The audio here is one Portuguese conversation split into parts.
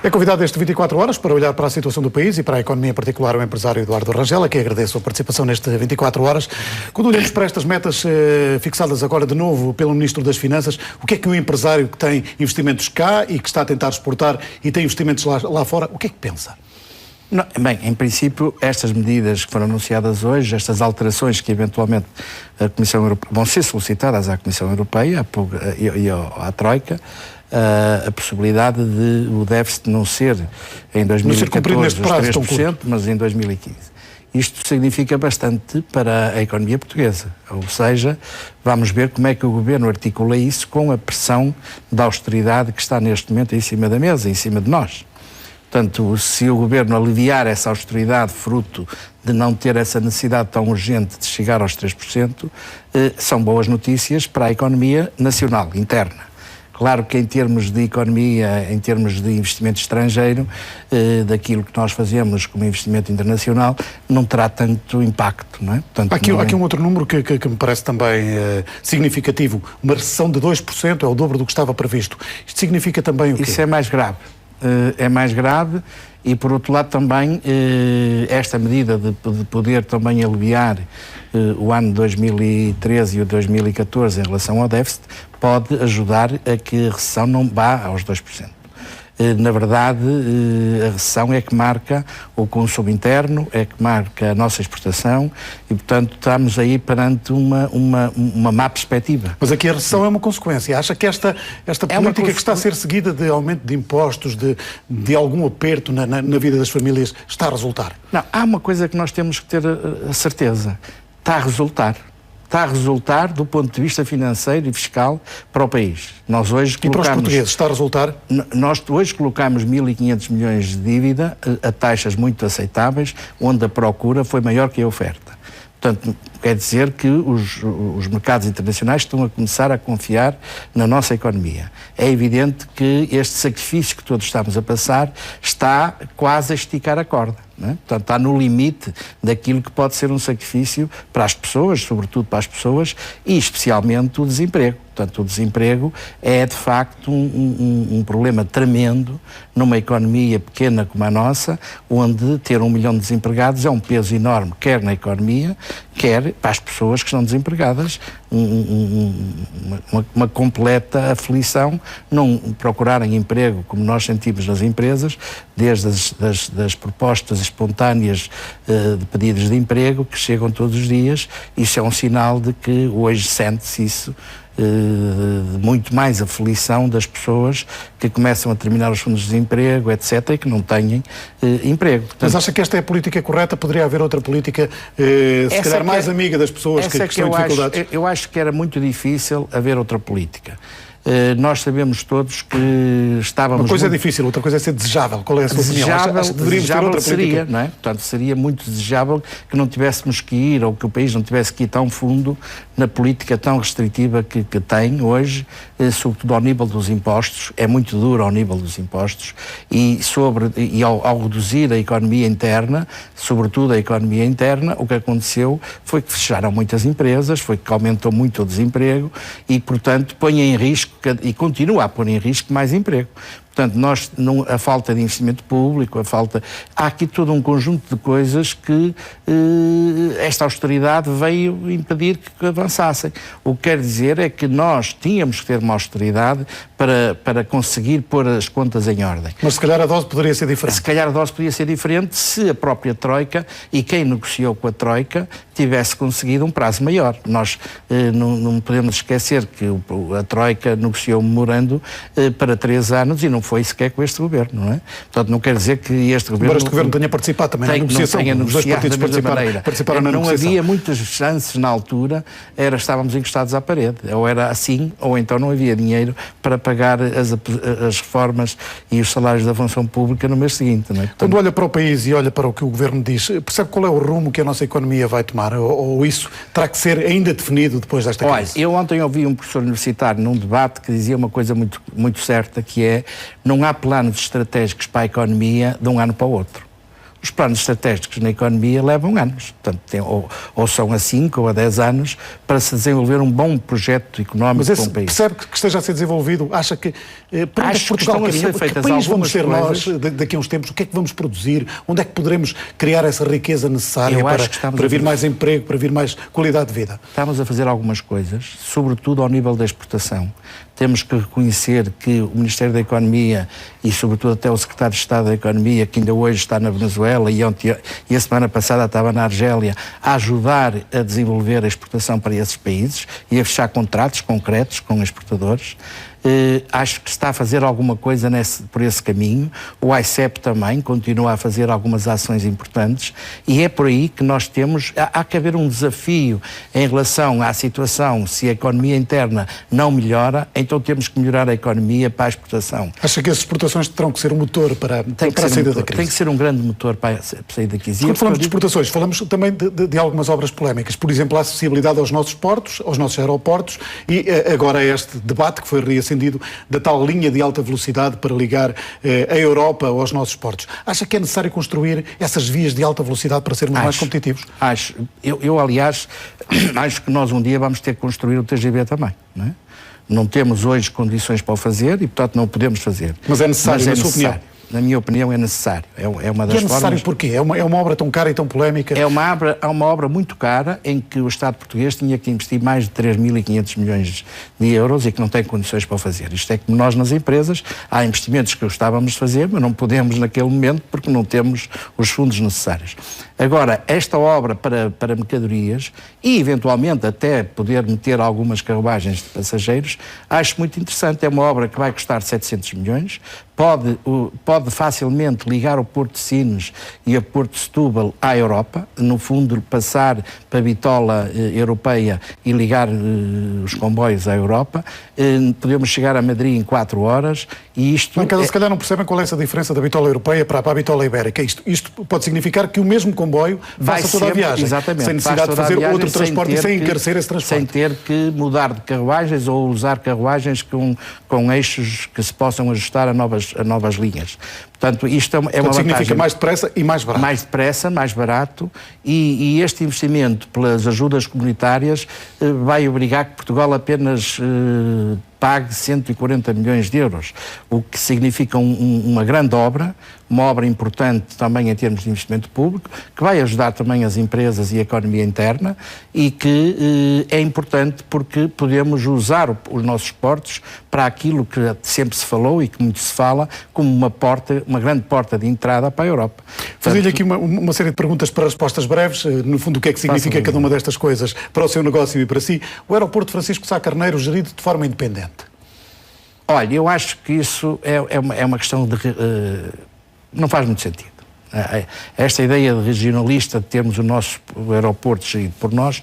É convidado este 24 horas para olhar para a situação do país e para a economia em particular o empresário Eduardo Rangel, a quem agradeço a participação neste 24 horas. Quando olhamos para estas metas fixadas agora de novo pelo Ministro das Finanças, o que é que um empresário que tem investimentos cá e que está a tentar exportar e tem investimentos lá fora, o que é que pensa? Não, bem, em princípio, estas medidas que foram anunciadas hoje, estas alterações que eventualmente a Comissão Europeia, vão ser solicitadas à Comissão Europeia e à Troika, a possibilidade de o déficit não ser em 2014 os 3%, mas em 2015. Isto significa bastante para a economia portuguesa, ou seja, vamos ver como é que o Governo articula isso com a pressão da austeridade que está neste momento em cima da mesa, em cima de nós. Portanto, se o Governo aliviar essa austeridade fruto de não ter essa necessidade tão urgente de chegar aos 3%, são boas notícias para a economia nacional, interna. Claro que em termos de economia, em termos de investimento estrangeiro, daquilo que nós fazemos como investimento internacional, não terá tanto impacto, não é? Portanto, há aqui um outro número que me parece também significativo. Uma recessão de 2% é o dobro do que estava previsto. Isto significa também o quê? Isso é mais grave. É mais grave e, por outro lado, também esta medida de poder também aliviar o ano 2013 e o 2014 em relação ao déficit pode ajudar a que a recessão não vá aos 2%. Na verdade, a recessão é que marca o consumo interno, é que marca a nossa exportação e, portanto, estamos aí perante uma má perspectiva. Mas aqui a recessão é uma consequência. Acha que esta política que está a ser seguida de aumento de impostos, de algum aperto na vida das famílias, está a resultar? Não, há uma coisa que nós temos que ter a certeza. Está a resultar. Está a resultar do ponto de vista financeiro e fiscal para o país. Nós hoje colocamos, e para os portugueses está a resultar? Nós hoje colocamos 1.500 milhões de dívida a taxas muito aceitáveis, onde a procura foi maior que a oferta. Portanto, quer dizer que os mercados internacionais estão a começar a confiar na nossa economia. É evidente que este sacrifício que todos estamos a passar está quase a esticar a corda. Não é? Portanto, está no limite daquilo que pode ser um sacrifício para as pessoas, sobretudo para as pessoas, e especialmente o desemprego. Portanto, o desemprego é, de facto, um problema tremendo numa economia pequena como a nossa, onde ter 1 milhão de desempregados é um peso enorme, quer na economia, quer para as pessoas que estão desempregadas, uma completa aflição, não procurarem emprego como nós sentimos nas empresas, desde das propostas espontâneas de pedidos de emprego que chegam todos os dias. Isso é um sinal de que hoje sente-se isso, muito mais aflição das pessoas que começam a terminar os fundos de desemprego, etc., e que não têm emprego. Portanto, mas acha que esta é a política correta? Poderia haver outra política, se calhar mais amiga das pessoas que estão em dificuldades? Eu acho que era muito difícil haver outra política. Nós sabemos todos que estávamos... Uma coisa é difícil, outra coisa é ser desejável. Qual é a sua opinião? Acho que deveríamos ter outra política? Não é? Portanto, seria muito desejável que não tivéssemos que ir, ou que o país não tivesse que ir tão fundo na política tão restritiva que tem hoje, sobretudo ao nível dos impostos. É muito duro ao nível dos impostos e ao reduzir a economia interna, sobretudo a economia interna, o que aconteceu foi que fecharam muitas empresas, foi que aumentou muito o desemprego e, portanto, põe em risco e continua a pôr em risco mais emprego. Portanto, a falta de investimento público, há aqui todo um conjunto de coisas que esta austeridade veio impedir que avançassem. O que quer dizer é que nós tínhamos que ter uma austeridade para conseguir pôr as contas em ordem. Mas se calhar a dose poderia ser diferente. Se calhar a dose poderia ser diferente se a própria Troika e quem negociou com a Troika tivesse conseguido um prazo maior. Nós não podemos esquecer que a Troika negociou um memorando para 3 anos e não foi sequer com este governo, não é? Portanto, não quer dizer que este governo... Embora este governo tenha participado também na negociação, os dois partidos participaram na negociação. Não havia muitas chances na altura, estávamos encostados à parede, ou era assim, ou então não havia dinheiro para pagar as reformas e os salários da função pública no mês seguinte, não é? Portanto, quando olha para o país e olha para o que o governo diz, percebe qual é o rumo que a nossa economia vai tomar? Ou isso terá que ser ainda definido depois desta crise? Olha, eu ontem ouvi um professor universitário num debate que dizia uma coisa muito, muito certa, que é: não há planos estratégicos para a economia de um ano para o outro. Os planos estratégicos na economia levam anos, portanto, ou são a 5 ou a 10 anos para se desenvolver um bom projeto económico para um país. Percebe que esteja a ser desenvolvido? Acha que... Acho que estão a ser feitas que país vamos ser coisas... nós daqui a uns tempos? O que é que vamos produzir? Onde é que poderemos criar essa riqueza necessária para vir mais emprego, para vir mais qualidade de vida? Estamos a fazer algumas coisas, sobretudo ao nível da exportação. Temos que reconhecer que o Ministério da Economia e, sobretudo, até o Secretário de Estado da Economia, que ainda hoje está na Venezuela e a semana passada estava na Argélia, a ajudar a desenvolver a exportação para esses países e a fechar contratos concretos com exportadores. Acho que está a fazer alguma coisa por esse caminho. O ICEP também continua a fazer algumas ações importantes e é por aí que nós temos... Há que haver um desafio em relação à situação. Se a economia interna não melhora, então temos que melhorar a economia para a exportação. Acha que as exportações terão que ser um motor para a saída da crise? Tem que ser um grande motor para a saída da crise. Quando falamos de exportações, falamos também de algumas obras polémicas. Por exemplo, a acessibilidade aos nossos portos, aos nossos aeroportos e agora este debate que foi reacendido da tal linha de alta velocidade para ligar a Europa aos nossos portos. Acha que é necessário construir essas vias de alta velocidade para sermos mais competitivos? Acho. Eu, aliás, acho que nós um dia vamos ter que construir o TGV também, não é? Não temos hoje condições para o fazer e, portanto, não o podemos fazer. Mas é necessário, na sua opinião? Na minha opinião, é necessário. É uma das formas... É necessário porquê? É uma obra tão cara e tão polémica? É uma obra muito cara em que o Estado português tinha que investir mais de 3.500 milhões de euros e que não tem condições para o fazer. Isto é como nós nas empresas, há investimentos que gostávamos de fazer, mas não podemos naquele momento porque não temos os fundos necessários. Agora, esta obra para mercadorias e, eventualmente, até poder meter algumas carruagens de passageiros, acho muito interessante. É uma obra que vai custar 700 milhões, pode facilmente ligar o Porto de Sines e o Porto de Setúbal à Europa, no fundo passar para a bitola europeia e ligar os comboios à Europa. Podemos chegar a Madrid em 4 horas e isto... Se calhar não percebem qual é essa diferença da bitola europeia para a bitola ibérica. Isto pode significar que o mesmo comboio faça toda a viagem, exatamente, sem necessidade de fazer outro transporte e sem encarecer esse transporte. Sem ter que mudar de carruagens ou usar carruagens com eixos que se possam ajustar a novas linhas. Portanto, isto é uma vantagem. Significa mais depressa e mais barato. Mais depressa, mais barato e este investimento pelas ajudas comunitárias vai obrigar que Portugal apenas pague 140 milhões de euros, o que significa uma grande obra, uma obra importante também em termos de investimento público, que vai ajudar também as empresas e a economia interna e que é importante porque podemos usar os nossos portos para aquilo que sempre se falou e que muito se fala, como uma grande porta de entrada para a Europa. Fazer-lhe aqui uma série de perguntas para respostas breves. No fundo, o que é que significa cada uma destas coisas para o seu negócio e para si? O aeroporto Francisco Sá Carneiro gerido de forma independente? Olha, eu acho que isso é uma questão de... não faz muito sentido. Esta ideia de regionalista, de termos o nosso aeroporto gerido por nós,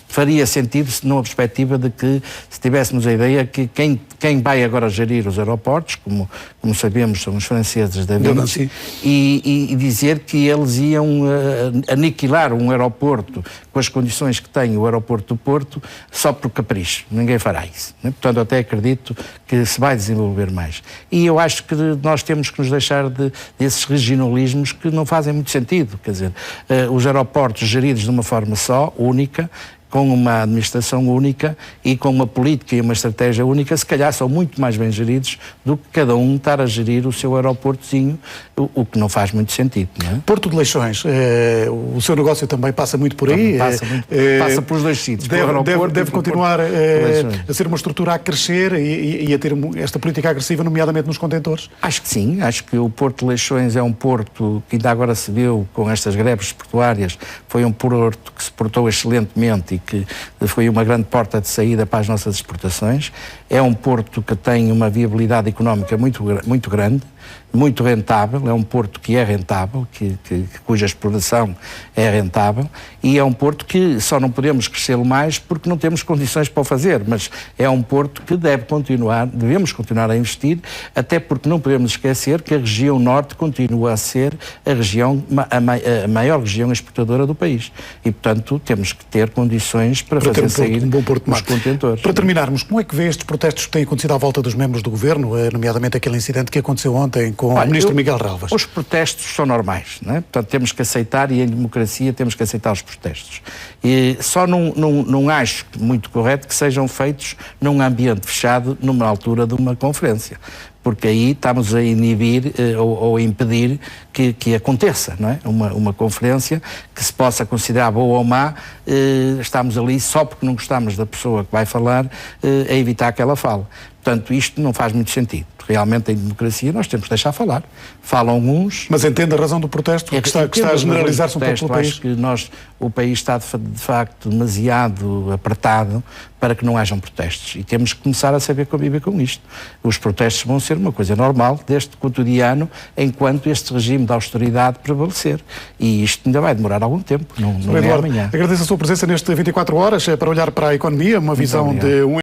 faria sentido numa perspectiva de que se tivéssemos a ideia que quem vai agora gerir os aeroportos, como sabemos são os franceses da Vinci, e dizer que eles iam aniquilar um aeroporto com as condições que tem o aeroporto do Porto só por capricho. Ninguém fará isso, né? Portanto, até acredito que se vai desenvolver mais. E eu acho que nós temos que nos deixar desses regionalismos que não fazem muito sentido. Quer dizer, os aeroportos geridos de uma forma só, única, com uma administração única e com uma política e uma estratégia única, se calhar são muito mais bem geridos do que cada um estar a gerir o seu aeroportozinho, o que não faz muito sentido, não é? Porto de Leixões, o seu negócio também passa muito por aí? Passa pelos dois sítios. Deve continuar a ser uma estrutura a crescer e a ter esta política agressiva, nomeadamente nos contentores? Acho que sim, acho que o Porto de Leixões é um porto que ainda agora se viu com estas greves portuárias, foi um porto que se portou excelentemente e que foi uma grande porta de saída para as nossas exportações. É um porto que tem uma viabilidade económica muito grande, muito rentável, é um porto que é rentável, cuja exploração é rentável, e é um porto que só não podemos crescê-lo mais porque não temos condições para o fazer, mas é um porto que devemos continuar a investir, até porque não podemos esquecer que a região norte continua a ser a maior região exportadora do país, e portanto temos que ter condições condições para ter fazer sair um bom porto de os mar. contentores. Para terminarmos, como é que vê estes protestos que têm acontecido à volta dos membros do Governo, nomeadamente aquele incidente que aconteceu ontem com o Ministro Miguel Relvas? Os protestos são normais, não é? Portanto, temos que aceitar, e em democracia temos que aceitar os protestos. E só não acho muito correto que sejam feitos num ambiente fechado, numa altura de uma conferência, porque aí estamos a inibir ou a impedir que aconteça, não é? Uma conferência que se possa considerar boa ou má, estamos ali só porque não gostamos da pessoa que vai falar, a evitar que ela fale. Portanto, isto não faz muito sentido. Realmente, em democracia, nós temos que deixar falar. Falam uns... Mas entende a razão do protesto, que está a generalizar-se um pouco pelo país? Acho que o país está, de facto, demasiado apertado para que não hajam protestos. E temos que começar a saber conviver com isto. Os protestos vão ser uma coisa normal, deste cotidiano, enquanto este regime de austeridade prevalecer. E isto ainda vai demorar algum tempo, não é amanhã. Agradeço a sua presença neste 24 horas para olhar para a economia, uma visão de